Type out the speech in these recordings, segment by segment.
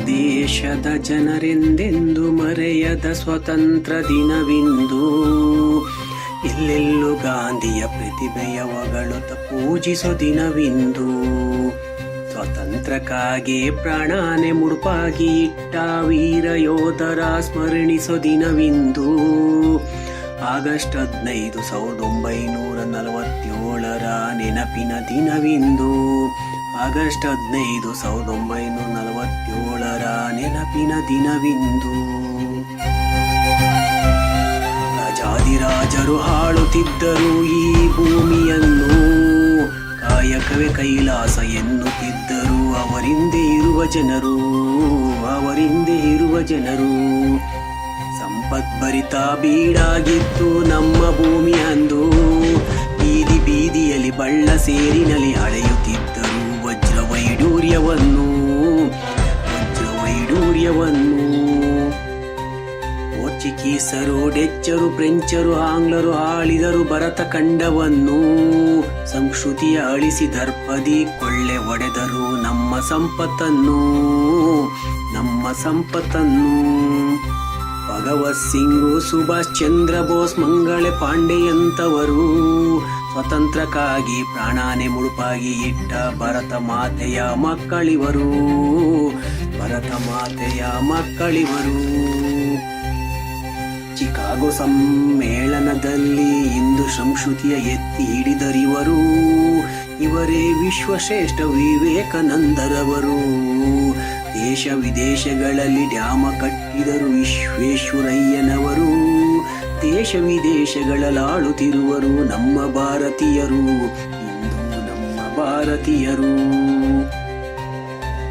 ದೇಶದ ಜನರೆಂದೆಂದು ಮರೆಯದ ಸ್ವತಂತ್ರ ದಿನವಿಂದು. ಎಲ್ಲೆಲ್ಲೂ ಗಾಂಧಿಯ ಪ್ರತಿಭೆಯ ಹೊಗಳುತ್ತ ಪೂಜಿಸೋ ದಿನವಿಂದು. ಸ್ವಾತಂತ್ರ್ಯಕ್ಕಾಗಿ ಪ್ರಾಣಾನೆ ಮುಡುಪಾಗಿ ಇಟ್ಟ ವೀರ ಯೋಧರ ಸ್ಮರಣಿಸೋ ದಿನವಿಂದು. ಆಗಸ್ಟ್ 15, 1947 ನೆನಪಿನ ದಿನವಿಂದು. ಆಗಸ್ಟ್ 15, 1947 ನೆನಪಿನ ದಿನವಿಂದು. ರಾಜಾದಿರಾಜರು ಆಳುತ್ತಿದ್ದರು ಈ ಭೂಮಿಯನ್ನು, ಕಾಯಕವೇ ಕೈಲಾಸ ಎನ್ನುತ್ತಿದ್ದರು ಅವರಿಂದೆ ಇರುವ ಜನರು, ಅವರಿಂದೆ ಇರುವ ಜನರು. ಸಂಪದ್ಭರಿತ ಬೀಡಾಗಿತ್ತು ನಮ್ಮ ಭೂಮಿ ಅಂದು, ಬೀದಿ ಬೀದಿಯಲ್ಲಿ ಬಳ್ಳ ಸೇರಿನಲ್ಲಿ ಅಳೆಯುತ್ತಿದ್ದರು ವಜ್ರವೈಡೂರ್ಯವನ್ನು, ವಜ್ರವೈಡೂರ್ಯವನ್ನು. ಪೋರ್ಚುಗೀಸರು, ಡೆಚ್ಚರು, ಫ್ರೆಂಚರು, ಆಂಗ್ಲರು ಆಳಿದರು ಭರತ ಖಂಡವನ್ನು. ಸಂಸ್ಕೃತಿಯ ಅಳಿಸಿ ದರ್ಪದಿ ಕೊಳ್ಳೆ ಹೊಡೆದರು ನಮ್ಮ ಸಂಪತ್ತನ್ನು, ನಮ್ಮ ಸಂಪತ್ತನ್ನು. ಭಗವತ್ ಸಿಂಗ್, ಸುಭಾಷ್ ಚಂದ್ರ ಬೋಸ್, ಮಂಗಳೆ ಪಾಂಡೆಯಂತವರು ಸ್ವತಂತ್ರಕ್ಕಾಗಿ ಪ್ರಾಣಾನೆ ಮುಡುಪಾಗಿ ಇಟ್ಟ ಭರತ ಮಾತೆಯ ಮಕ್ಕಳಿವರು, ಭರತ ಮಾತೆಯ ಮಕ್ಕಳಿವರು. ಚಿಕಾಗೋ ಸಮ್ಮೇಳನದಲ್ಲಿ ಹಿಂದೂ ಸಂಸ್ಕೃತಿಯ ಎತ್ತಿ ಹಿಡಿದರಿವರು, ಇವರೇ ವಿಶ್ವಶ್ರೇಷ್ಠ ವಿವೇಕಾನಂದರವರು. ದೇಶ ವಿದೇಶಗಳಲ್ಲಿ ಡ್ಯಾಮ ಕಟ್ಟಿದರು ವಿಶ್ವೇಶ್ವರಯ್ಯನವರು, ದೇಶ ವಿದೇಶಗಳಲ್ಲಿ ಆಳುತ್ತಿರುವರು ನಮ್ಮ ಭಾರತೀಯರು, ಇಂದು ನಮ್ಮ ಭಾರತೀಯರು.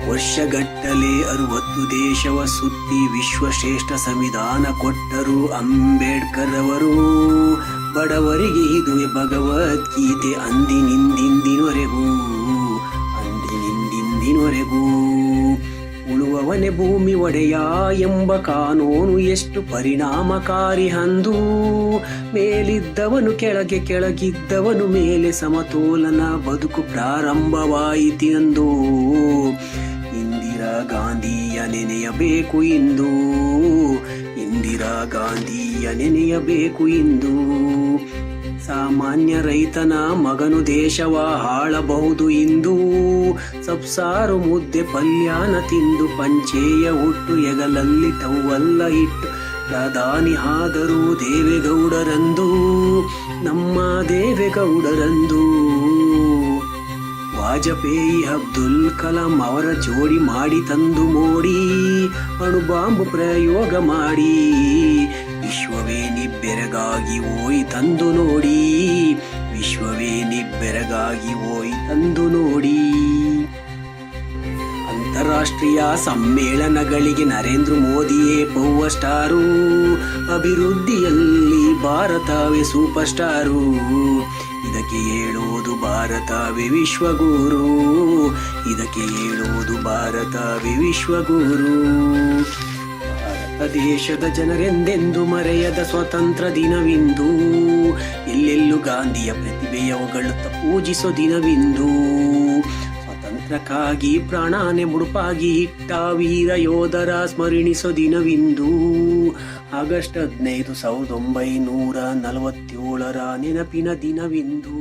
ವರ್ಷಗಟ್ಟಲೆ 60 ದೇಶವ ಸುತ್ತಿ ವಿಶ್ವಶ್ರೇಷ್ಠ ಸಂವಿಧಾನ ಕೊಟ್ಟರು ಅಂಬೇಡ್ಕರ್ ಅವರು. ಬಡವರಿಗೆ ಇದುವೆ ಭಗವದ್ಗೀತೆ ಅಂದಿನಿಂದಿನವರೆಗೂ, ಅಂದಿನಿಂದಿನವರೆಗೂ. ಉಳುವವನೇ ಭೂಮಿ ಒಡೆಯ ಎಂಬ ಕಾನೂನು ಎಷ್ಟು ಪರಿಣಾಮಕಾರಿ ಅಂದು, ಮೇಲಿದ್ದವನು ಕೆಳಗೆ, ಕೆಳಗಿದ್ದವನು ಮೇಲೆ ಸಮತೋಲನ ಬದುಕು ಪ್ರಾರಂಭವಾಯಿತೆಂದು. ಇಂದಿರಾ ಗಾಂಧಿಯ ನೆನೆಯಬೇಕು ಇಂದು, ಇಂದಿರಾ ಗಾಂಧಿಯ ನೆನೆಯಬೇಕು ಇಂದು. ಸಾಮಾನ್ಯ ರೈತನ ಮಗನು ದೇಶವ ಆಳಬಹುದು ಇಂದು, ಸಬ್ಸಾರು ಮುದ್ದೆ ಪಲ್ಯಾನ ತಿಂದು ಪಂಚೆಯ ಹುಟ್ಟು ಹೆಗಲಲ್ಲಿ ಟವಲ್ಲ ಇಟ್ಟು ಪ್ರಧಾನಿ ಆದರೂ ದೇವೇಗೌಡರಂದು, ನಮ್ಮ ದೇವೇಗೌಡರಂದು. ವಾಜಪೇಯಿ, ಅಬ್ದುಲ್ ಕಲಾಂ ಅವರ ಜೋಡಿ ಮಾಡಿ ತಂದು ಮೋಡಿ ಅಣುಬಾಂಬ್ ಪ್ರಯೋಗ ಮಾಡಿ ವಿಶ್ವವೇ ನಿಬ್ಬೆರಗಾಗಿ ಹೋಯ್ ತಂದು ನೋಡಿ, ವಿಶ್ವವೇ ನಿಬ್ಬೆರಗಾಗಿ ಹೋಯ್ ತಂದು ನೋಡಿ. ಅಂತಾರಾಷ್ಟ್ರೀಯ ಸಮ್ಮೇಳನಗಳಿಗೆ ನರೇಂದ್ರ ಮೋದಿಯೇ ಪವರ್ ಸ್ಟಾರು, ಅಭಿವೃದ್ಧಿಯಲ್ಲಿ ಭಾರತವೇ ಸೂಪರ್ ಸ್ಟಾರು. ಇದಕ್ಕೆ ಹೇಳೋದು ಭಾರತವೇ ವಿಶ್ವಗುರು, ಇದಕ್ಕೆ ಹೇಳೋದು ಭಾರತವೇ ವಿಶ್ವಗುರು. ಭಾರತ ದೇಶದ ಜನರೆಂದೆಂದು ಮರೆಯದ ಸ್ವತಂತ್ರ ದಿನವಿಂದು. ಎಲ್ಲೆಲ್ಲೂ ಗಾಂಧಿಯ ಪ್ರತಿಭೆಯ ಹೊಗಳುತ್ತ ಪೂಜಿಸೋ ದಿನವಿಂದು. ಸ್ವಾತಂತ್ರ್ಯಕ್ಕಾಗಿ ಪ್ರಾಣಾನೆ ಮುಡುಪಾಗಿ ಇಟ್ಟ ವೀರ ಯೋಧರ ಸ್ಮರಣಿಸೋ ದಿನವಿಂದು. ಆಗಸ್ಟ್ 15, 1947 ನೆನಪಿನ ದಿನವಿಂದು.